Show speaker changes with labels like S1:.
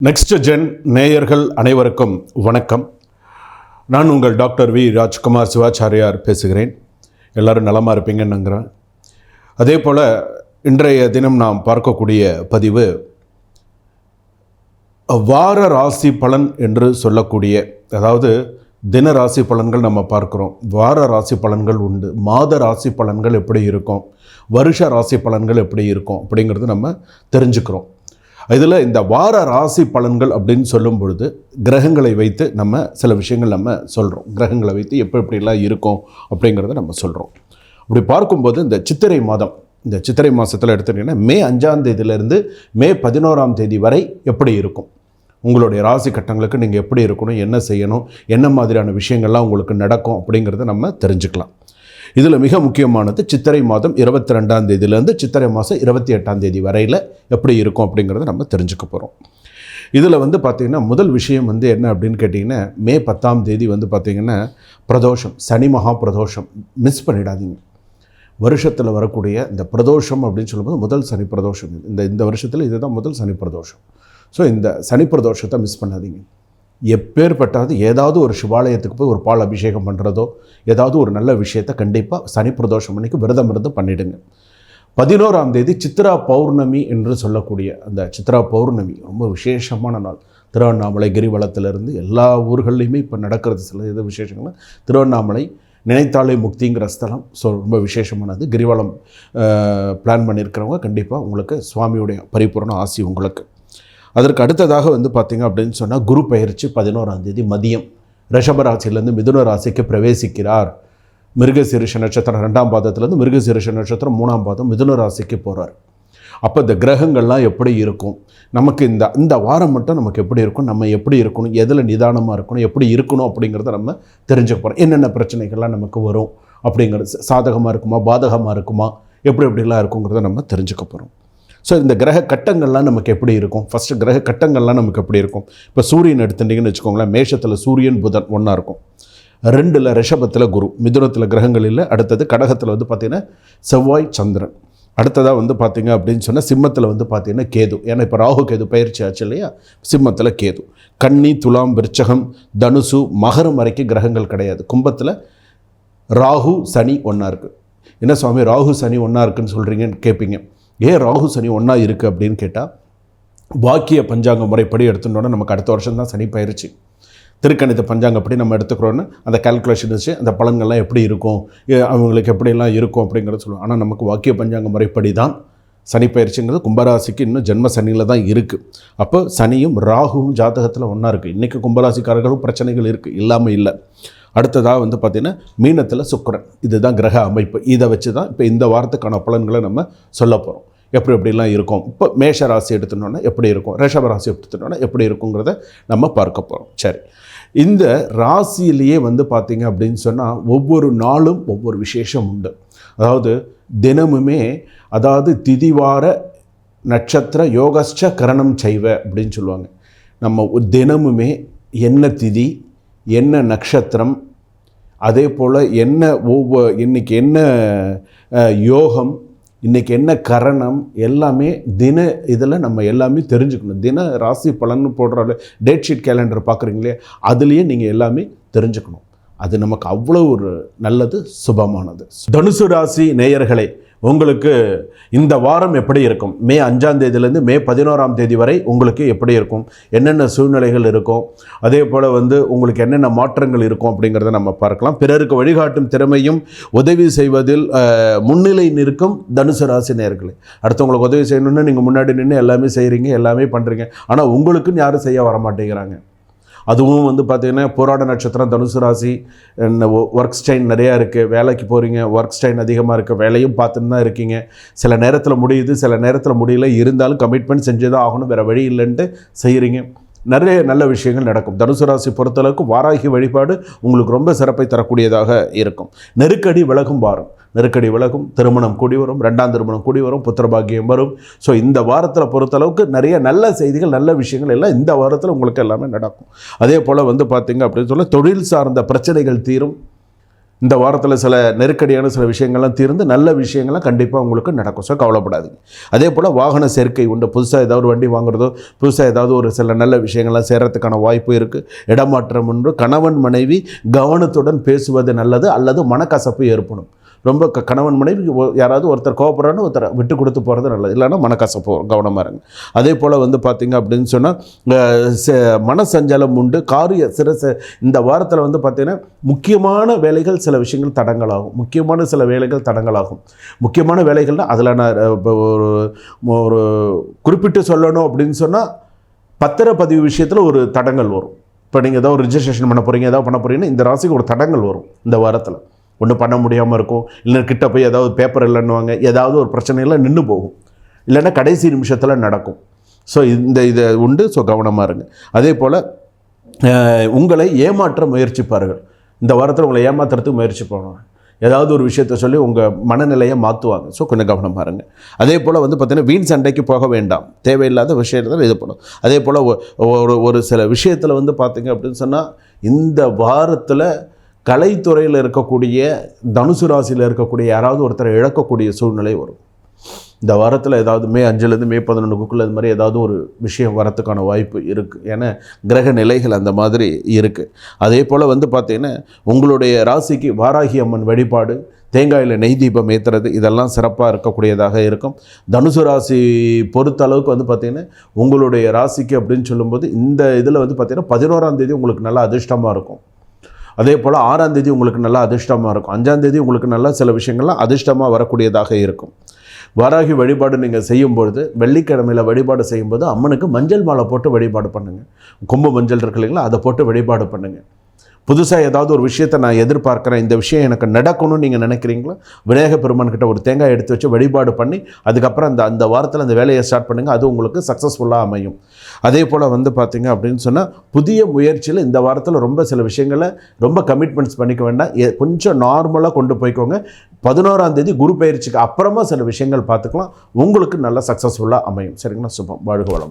S1: Next gen நேயர்கள் அனைவருக்கும் வணக்கம். நான் உங்கள் டாக்டர் வி ராஜ்குமார் சிவாச்சாரியார் பேசுகிறேன். எல்லோரும் நலமாக இருப்பீங்கன்னு நம்புகிறேன். அதே போல் இன்றைய தினம் நாம் பார்க்கக்கூடிய பதிவு வார ராசி பலன் என்று சொல்லக்கூடிய, அதாவது தின ராசி பலன்கள் நம்ம பார்க்குறோம், வார ராசி பலன்கள் உண்டு, மாத ராசி பலன்கள் எப்படி இருக்கும், வருஷ ராசி பலன்கள் எப்படி இருக்கும் அப்படிங்கிறது நம்ம தெரிஞ்சுக்கிறோம். இதில் இந்த வார ராசி பலன்கள் அப்படின்னு சொல்லும் பொழுது கிரகங்களை வைத்து நம்ம சில விஷயங்கள் நம்ம சொல்கிறோம். கிரகங்களை வைத்து எப்படிலாம் இருக்கும் அப்படிங்கிறத நம்ம சொல்கிறோம். அப்படி பார்க்கும்போது இந்த சித்திரை மாதத்தில் எடுத்துட்டிங்கன்னா மே 5ஆம் தேதியிலேருந்து மே 11ஆம் தேதி வரை எப்படி இருக்கும், உங்களுடைய ராசி கட்டங்களுக்கு நீங்கள் எப்படி இருக்கணும், என்ன செய்யணும், என்ன மாதிரியான விஷயங்கள்லாம் உங்களுக்கு நடக்கும் அப்படிங்கிறத நம்ம தெரிஞ்சுக்கலாம். இதில் மிக முக்கியமானது சித்திரை மாதம் 22ஆம் தேதியிலேருந்து சித்திரை மாதம் 28ஆம் தேதி வரையில் எப்படி இருக்கும் அப்படிங்கிறத நம்ம தெரிஞ்சுக்க போகிறோம். இதில் பார்த்திங்கன்னா முதல் விஷயம் என்ன அப்படின்னு கேட்டிங்கன்னா, மே 10ஆம் தேதி பார்த்திங்கன்னா பிரதோஷம், சனி மகா பிரதோஷம். மிஸ் பண்ணிடாதீங்க. வருஷத்தில் வரக்கூடிய இந்த பிரதோஷம் அப்படின்னு சொல்லும்போது முதல் சனி பிரதோஷம். இந்த வருஷத்தில் இதுதான் முதல் சனி பிரதோஷம். ஸோ இந்த சனி பிரதோஷத்தை மிஸ் பண்ணாதீங்க. எப்பேற்பட்டாவது ஏதாவது ஒரு சிவாலயத்துக்கு போய் ஒரு பால் அபிஷேகம் பண்ணுறதோ, ஏதாவது ஒரு நல்ல விஷயத்தை கண்டிப்பாக சனி பிரதோஷம் அன்றைக்கி விரதம் இருந்து பண்ணிவிடுங்க. 11ஆம் தேதி சித்ரா பௌர்ணமி என்று சொல்லக்கூடிய அந்த சித்ரா பௌர்ணமி ரொம்ப விசேஷமான நாள். திருவண்ணாமலை கிரிவலத்திலிருந்து எல்லா ஊர்கள்லையுமே இப்போ நடக்கிறது சில விசேஷங்கள். திருவண்ணாமலை நினைத்தாலே முக்திங்கிற ஸ்தலம். ஸோ ரொம்ப விசேஷமானது. கிரிவலம் பிளான் பண்ணியிருக்கிறவங்க கண்டிப்பாக உங்களுக்கு சுவாமியுடைய பரிபூர்ண ஆசி உங்களுக்கு. அதற்கு அடுத்ததாக பார்த்திங்க அப்படின்னு சொன்னால் குரு பெயர்ச்சி 11ஆம் தேதி மதியம் ரிஷபராசிலேருந்து மிதுன ராசிக்கு பிரவேசிக்கிறார். மிருகசீரிஷ நட்சத்திரம் 2ஆம் பாதத்துலேருந்து மிருகசீரிஷ நட்சத்திரம் 3ஆம் பாதம் மிதுன ராசிக்கு போகிறார். அப்போ இந்த கிரகங்கள்லாம் எப்படி இருக்கும், நமக்கு இந்த வாரம் மட்டும் நமக்கு எப்படி இருக்கும், நம்ம எப்படி இருக்கணும், எதில் நிதானமாக இருக்கணும், எப்படி இருக்கணும் அப்படிங்கிறத நம்ம தெரிஞ்சுக்க போகிறோம். என்னென்ன பிரச்சனைகள்லாம் நமக்கு வரும் அப்படிங்கிறது, சாதகமாக இருக்குமா பாதகமாக இருக்குமா, எப்படிலாம் இருக்குங்கிறத நம்ம தெரிஞ்சுக்க போகிறோம். ஸோ இந்த கிரக கட்டங்கள்லாம் நமக்கு எப்படி இருக்கும், ஃபஸ்ட்டு கிரக கட்டங்கள்லாம் நமக்கு எப்படி இருக்கும். இப்போ சூரியன் எடுத்துட்டிங்கன்னு வச்சுக்கோங்களேன், மேஷத்தில் சூரியன் புதன் ஒன்றா இருக்கும், 2ல் ரிஷபத்தில் குரு, மிதுனத்தில் கிரகங்கள் இல்லை. அடுத்தது கடகத்தில் பார்த்திங்கன்னா செவ்வாய் சந்திரன். அடுத்ததாக பார்த்திங்க அப்படின்னு சொன்னால் சிம்மத்தில் பார்த்திங்கன்னா கேது. ஏன்னா இப்போ ராகு கேது பயிற்சி ஆச்சு இல்லையா, சிம்மத்தில் கேது. கன்னி, துலாம், விருச்சகம், தனுசு, மகரம் வரைக்கும் கிரகங்கள் கிடையாது. கும்பத்தில் ராகு சனி ஒன்றா இருக்குது. என்ன சுவாமி ராகு சனி ஒன்றா இருக்குதுன்னு சொல்கிறீங்கன்னு கேட்பீங்க. ஏன் ராகு சனி ஒன்றா இருக்குது அப்படின்னு கேட்டால், வாக்கிய பஞ்சாங்க முறைப்படி எடுத்துட்டோன்னா நமக்கு அடுத்த வருஷம் தான் சனி பயிற்சி. திருக்கணித பஞ்சாங்கப்படி நம்ம எடுத்துக்கிறோன்னு அந்த கால்குலேஷன் வச்சு அந்த பலன்கள்லாம் எப்படி இருக்கும், அவங்களுக்கு எப்படிலாம் இருக்கும் அப்படிங்கிறத சொல்லுவோம். ஆனால் நமக்கு வாக்கிய பஞ்சாங்க முறைப்படி தான் சனி பயிற்சிங்கிறது கும்பராசிக்கு இன்னும் ஜென்ம சனியில் தான் இருக்குது. அப்போ சனியும் ராகுவும் ஜாதகத்தில் ஒன்றா இருக்குது. இன்றைக்கி கும்பராசிக்காரர்களும் பிரச்சனைகள் இருக்குது, இல்லாமல் இல்லை. அடுத்ததாக பார்த்திங்கன்னா மீனத்தில் சுக்கிரன். இதுதான் கிரக அமைப்பு. இதை வச்சு தான் இப்போ இந்த வாரத்துக்கான பலன்களை நம்ம சொல்ல போகிறோம். எப்படிலாம் இருக்கும். இப்போ மேஷ ராசி எடுத்துட்டோன்னா எப்படி இருக்கும், ரிஷப ராசி எடுத்துட்டோன்னா எப்படி இருக்குங்கிறத நம்ம பார்க்க போகிறோம். சரி, இந்த ராசியிலேயே பார்த்திங்க அப்படின்னு சொன்னால் ஒவ்வொரு நாளும் ஒவ்வொரு விசேஷம் உண்டு. அதாவது தினமுமே, அதாவது திதிவார நட்சத்திர யோகஸ்ச கரணம் செய்வ அப்படின்னு சொல்லுவாங்க. நம்ம தினமுமே என்ன திதி, என்ன நட்சத்திரம், அதே போல் என்ன இன்றைக்கி என்ன யோகம், இன்றைக்கி என்ன கரணம், எல்லாமே தின இதில் நம்ம எல்லாமே தெரிஞ்சுக்கணும். தின ராசி பலன்னு போடுற டேட் ஷீட் கேலண்டர் பார்க்குறீங்களே, அதுலேயே நீங்கள் எல்லாமே தெரிஞ்சுக்கணும். அது நமக்கு அவ்வளோ ஒரு நல்லது, சுபமானது. தனுசு ராசி நேயர்களே, உங்களுக்கு இந்த வாரம் எப்படி இருக்கும், மே 5ஆம் தேதியிலேருந்து மே 11ஆம் தேதி வரை உங்களுக்கு எப்படி இருக்கும், என்னென்ன சூழ்நிலைகள் இருக்கும், அதே போல் உங்களுக்கு என்னென்ன மாற்றங்கள் இருக்கும் அப்படிங்கிறத நம்ம பார்க்கலாம். பிறருக்கு வழிகாட்டும் திறமையும் உதவி செய்வதில் முன்னிலை நிற்கும் தனுசு ராசி நேயர்களே. அடுத்தவங்களுக்கு உதவி செய்யணும்னு நீங்கள் முன்னாடி நின்று எல்லாமே செய்கிறீங்க, எல்லாமே பண்ணுறீங்க. ஆனால் உங்களுக்குன்னு யாரும் செய்ய வர மாட்டேங்கிறாங்க. அதுவும் பார்த்திங்கன்னா போராட நட்சத்திரம் தனுசு ராசி. ஒர்க் ஸ்டைன் நிறையா இருக்குது, வேலைக்கு போகிறீங்க, ஒர்க் ஸ்டைன் அதிகமாக இருக்குது, வேலையும் பார்த்துன்னு தான் இருக்கீங்க. சில நேரத்தில் முடியுது, சில நேரத்தில் முடியல, இருந்தாலும் கமிட்மெண்ட் செஞ்சு தான் ஆகணும், வேறு வழி இல்லைன்ட்டு செய்கிறீங்க. நிறைய நல்ல விஷயங்கள் நடக்கும். தனுசு ராசி பொறுத்தளவுக்கு வாராகி வழிபாடு உங்களுக்கு ரொம்ப சிறப்பை தரக்கூடியதாக இருக்கும். நெருக்கடி விலகும் வாரம், நெருக்கடி விலகும், திருமணம் கூடி வரும், 2ஆம் திருமணம் கூடி வரும், புத்திரபாகியம் வரும். ஸோ இந்த வாரத்தில் பொறுத்தளவுக்கு நிறைய நல்ல செய்திகள், நல்ல விஷயங்கள் எல்லாம் இந்த வாரத்தில் உங்களுக்கு எல்லாமே நடக்கும். அதே போல் பார்த்திங்க அப்படின்னு சொல்ல தொழில் சார்ந்த பிரச்சனைகள் தீரும். இந்த வாரத்தில் சில நெருக்கடியான சில விஷயங்கள்லாம் தீர்ந்து நல்ல விஷயங்கள்லாம் கண்டிப்பாக உங்களுக்கு நடக்கும். ஸோ கவலைப்படாதீங்க. அதே போல் வாகன சேர்க்கை உண்டு. புதுசாக ஏதாவது ஒரு வண்டி வாங்குறதோ, புதுசாக ஏதாவது ஒரு சில நல்ல விஷயங்கள்லாம் சேர்கிறதுக்கான வாய்ப்பு இருக்குது. இடமாற்றம் உண்டு. கணவன் மனைவி கவனத்துடன் பேசுவது நல்லது, அல்லது மனக்கசப்பு ஏற்படும். ரொம்ப கணவன் மனைவி யாராவது ஒருத்தர் கோபப்படுறான்னு ஒருத்தர் விட்டு கொடுத்து போகிறது நல்லது, இல்லைன்னா மனக்கசப்பு கவனமாக இருங்க. அதே போல் பார்த்திங்க அப்படின்னு சொன்னால் மனசஞ்சலம் உண்டு. இந்த வாரத்தில் பார்த்திங்கன்னா முக்கியமான வேலைகள் சில விஷயங்கள் தடங்களாகும். முக்கியமான வேலைகள்னால் அதில் நான் ஒரு குறிப்பிட்டு சொல்லணும் அப்படின்னு சொன்னால் பத்திரப்பதிவு விஷயத்தில் ஒரு தடங்கள் வரும். இப்போ நீங்கள் ஏதாவது ஒரு ரிஜிஸ்ட்ரேஷன் பண்ண போகிறீங்கன்னா இந்த ராசிக்கு ஒரு தடங்கள் வரும். இந்த வாரத்தில் ஒன்றும் பண்ண முடியாமல் இருக்கும். இல்லைன்னா கிட்ட போய் ஏதாவது பேப்பர் இல்லைன்னுவாங்க, ஏதாவது ஒரு பிரச்சனையெல்லாம் நின்று போகும், இல்லைன்னா கடைசி நிமிஷத்தில் நடக்கும். ஸோ இதை உண்டு. ஸோ கவனமாக இருங்க. அதே போல் உங்களை ஏமாற்ற முயற்சிப்பார்கள். இந்த வாரத்தில் உங்களை ஏமாற்றுறதுக்கு முயற்சி பண்ணுவாங்க. ஏதாவது ஒரு விஷயத்தை சொல்லி உங்கள் மனநிலையை மாற்றுவாங்க. ஸோ கொஞ்சம் கவனமாக இருங்க. அதே போல் பார்த்திங்கன்னா வீண் சண்டைக்கு போக வேண்டாம். தேவையில்லாத விஷயத்தில் இது பண்ணும். அதே போல் ஒரு சில விஷயத்தில் பார்த்திங்க அப்படின்னு சொன்னால் இந்த வாரத்தில் கலைத்துறையில் இருக்கக்கூடிய தனுசு ராசியில் இருக்கக்கூடிய யாராவது ஒருத்தரை இழக்கக்கூடிய சூழ்நிலை வரும். இந்த வாரத்தில் ஏதாவது மே 5லேருந்து மே 11க்குள்ளே இது மாதிரி ஏதாவது ஒரு விஷயம் வரத்துக்கான வாய்ப்பு இருக்குது. ஏன்னா கிரக நிலைகள் அந்த மாதிரி இருக்குது. அதே போல் பார்த்திங்கன்னா உங்களுடைய ராசிக்கு வாராகி அம்மன் வழிபாடு, தேங்காயில் நெய் தீபம் ஏற்றுறது, இதெல்லாம் சிறப்பாக இருக்கக்கூடியதாக இருக்கும். தனுசு ராசி பொறுத்த அளவுக்கு பார்த்திங்கன்னா உங்களுடைய ராசிக்கு அப்படின்னு சொல்லும்போது இந்த இதில் பார்த்திங்கன்னா 11ஆம் தேதி உங்களுக்கு நல்லா அதிர்ஷ்டமாக இருக்கும். அதே போல் 6ஆம் தேதி உங்களுக்கு நல்லா அதிர்ஷ்டமாக இருக்கும். 5ஆம் தேதி உங்களுக்கு நல்லா சில விஷயங்கள்லாம் அதிர்ஷ்டமாக வரக்கூடியதாக இருக்கும். வாராகி வழிபாடு நீங்கள் செய்யும்பொழுது, வெள்ளிக்கிழமையில் வழிபாடு செய்யும்போது அம்மனுக்கு மஞ்சள் மாலை போட்டு வழிபாடு பண்ணுங்கள். கொம்பு மஞ்சள் இருக்கு இல்லைங்களா, அதை போட்டு வழிபாடு பண்ணுங்கள். புதுசாக ஏதாவது ஒரு விஷயத்தை நான் எதிர்பார்க்குறேன், இந்த விஷயம் எனக்கு நடக்கணும்னு நீங்கள் நினைக்கிறீங்களா, விநாயகர் பெருமான்கிட்ட ஒரு தேங்காய் எடுத்து வச்சு வழிபாடு பண்ணி அதுக்கப்புறம் அந்த வாரத்தில் அந்த வேலையை ஸ்டார்ட் பண்ணுங்கள். அது உங்களுக்கு சக்ஸஸ்ஃபுல்லாக அமையும். அதே போல் பார்த்திங்க அப்படின்னு சொன்னால் புதிய முயற்சியில் இந்த வாரத்தில் ரொம்ப சில விஷயங்களை ரொம்ப கமிட்மெண்ட்ஸ் பண்ணிக்க வேண்டாம். கொஞ்சம் நார்மலாக கொண்டு போய்க்கோங்க. 11ஆம் தேதி குரு பயிற்சிக்கு அப்புறமா சில விஷயங்கள் பார்த்துக்கலாம். உங்களுக்கு நல்லா சக்ஸஸ்ஃபுல்லாக அமையும். சரிங்களா? சுபம். வாழ்க வளம்.